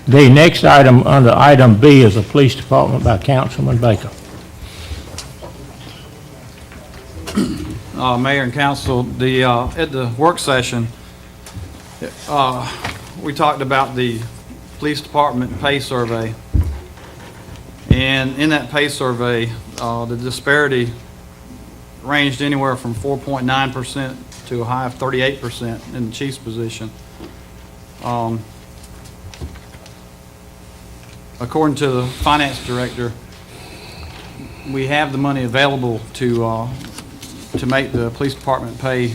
The next item under item B is the police department by Councilman Baker. Mayor and council, at the work session, we talked about the police department pay survey. And in that pay survey, the disparity ranged anywhere from 4.9% to a high of 38% in the chief's position. According to the finance director, we have the money available to make the police department pay,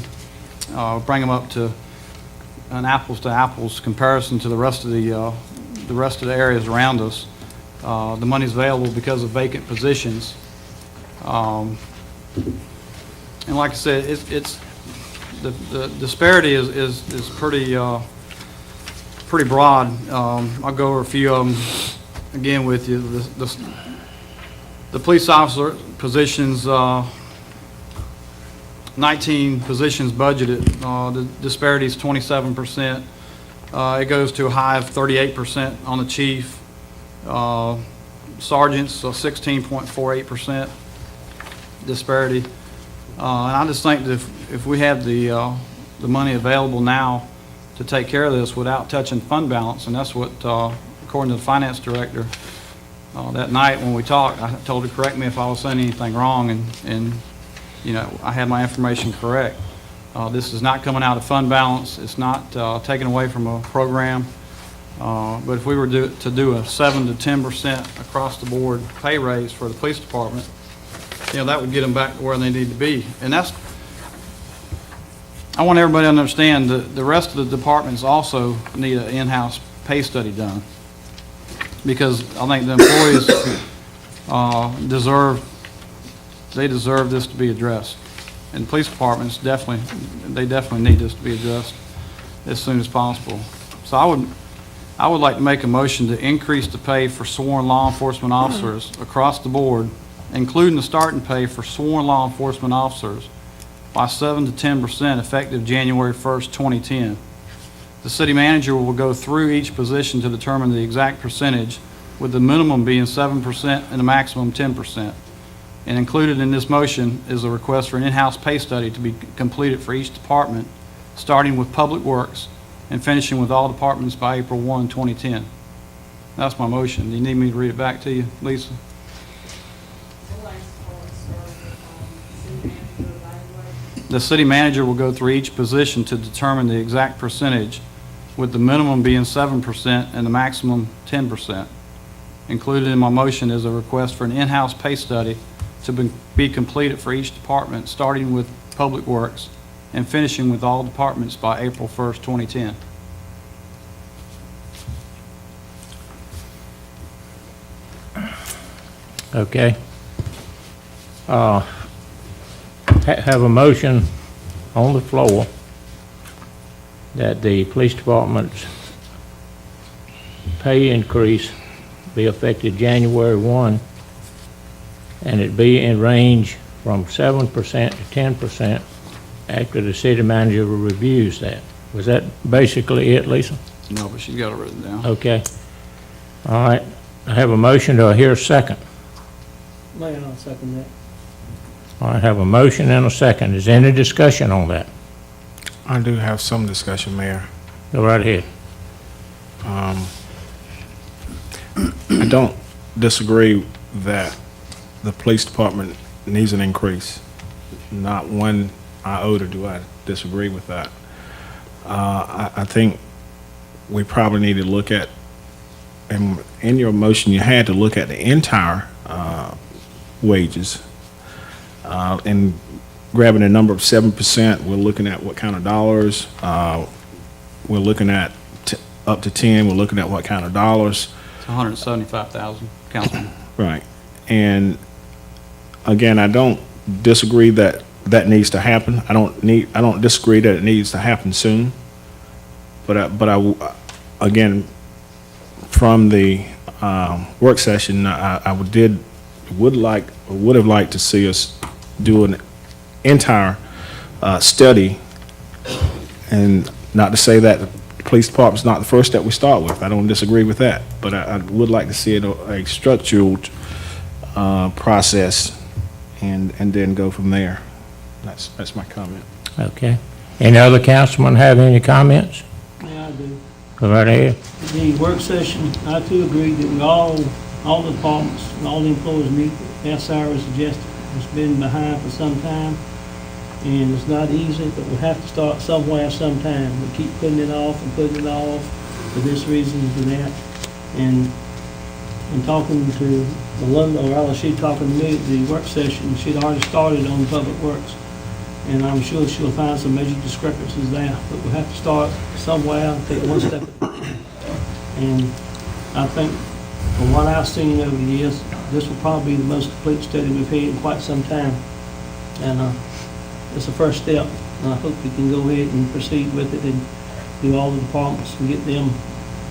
bring them up to an apples-to-apples comparison to the rest of the areas around us. The money's available because of vacant positions. And like I said, it's the disparity is pretty broad. I'll go over a few of them again with you. The police officer positions, 19 positions budgeted. The disparity is 27%. It goes to a high of 38% on the chief. Sergeants, 16.48% disparity. And I just think that if we have the money available now to take care of this without touching fund balance, and that's what, according to the finance director, that night when we talked, I told her to correct me if I was saying anything wrong, and you know, I had my information correct. This is not coming out of fund balance. It's not taken away from a program. But if we were to do a 7 to 10% across the board pay raise for the police department, you know, that would get them back to where they need to be. And that's, I want everybody to understand that the rest of the departments also need an in-house pay study done, because I think the employees deserve this to be addressed. And police departments definitely need this to be addressed as soon as possible. So I would like to make a motion to increase the pay for sworn law enforcement officers across the board, including the starting pay for sworn law enforcement officers, by 7 to 10% effective January 1st, 2010. The city manager will go through each position to determine the exact percentage, with the minimum being 7% and the maximum 10%. And included in this motion is a request for an in-house pay study to be completed for each department, starting with Public Works and finishing with all departments by April 1, 2010. That's my motion. Do you need me to read it back to you, Lisa? The city manager will go through each position to determine the exact percentage, with the minimum being 7% and the maximum 10%. Included in my motion is a request for an in-house pay study to be completed for each department, starting with Public Works and finishing with all departments by April 1st, 2010. Okay. Have a motion on the floor that the police department's pay increase be effective January 1, and it be in range from 7% to 10% after the city manager reviews that. Was that basically it, Lisa? No, but she's got it written down. Okay. All right. I have a motion. Do I hear a second? Mayor, I'll second that. All right. I have a motion and a second. Is there any discussion on that? I do have some discussion, Mayor. Go right ahead. I don't disagree that the police department needs an increase. Not one iota do I disagree with that. I think we probably need to look at, and in your motion you had to look at the entire wages, and grabbing a number of 7%, we're looking at what kind of dollars. We're looking at up to 10, we're looking at what kind of dollars. It's 175,000, Councilman. Right. And again, I don't disagree that that needs to happen. I don't disagree that it needs to happen soon. But again, from the work session, I would have liked to see us do an entire study, and not to say that the police department's not the first step we start with. I don't disagree with that, but I would like to see it a structured process and then go from there. That's my comment. Okay. Any other councilman have any comments? Yeah, I do. Go right ahead. The work session, I too agree that we all the departments and all the employees need their salaries adjusted. It's been behind for some time, and it's not easy, but we have to start somewhere sometime. We keep putting it off and putting it off for this reason and for that. And talking to Melinda, or rather she talking to me at the work session, she'd already started on Public Works. And I'm sure she'll find some major discrepancies there, but we have to start somewhere and take one step at a time. And I think from what I've seen over the years, this will probably be the most complete study we've had in quite some time. And it's a first step, and I hope we can go ahead and proceed with it and do all the departments and get them,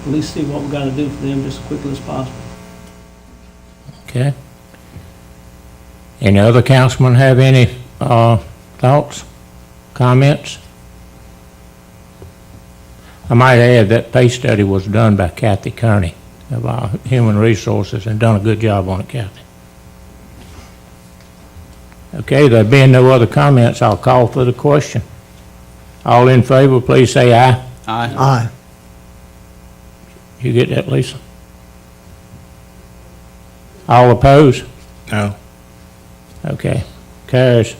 at least see what we've got to do for them just as quickly as possible. Okay. Any other councilman have any thoughts, comments? I might add that pay study was done by Kathy Kearney of our Human Resources and done a good job on it, Kathy. Okay, there being no other comments, I'll call for the question. All in favor, please say aye. Aye. Aye. You get that, Lisa? All opposed? No. Okay, carries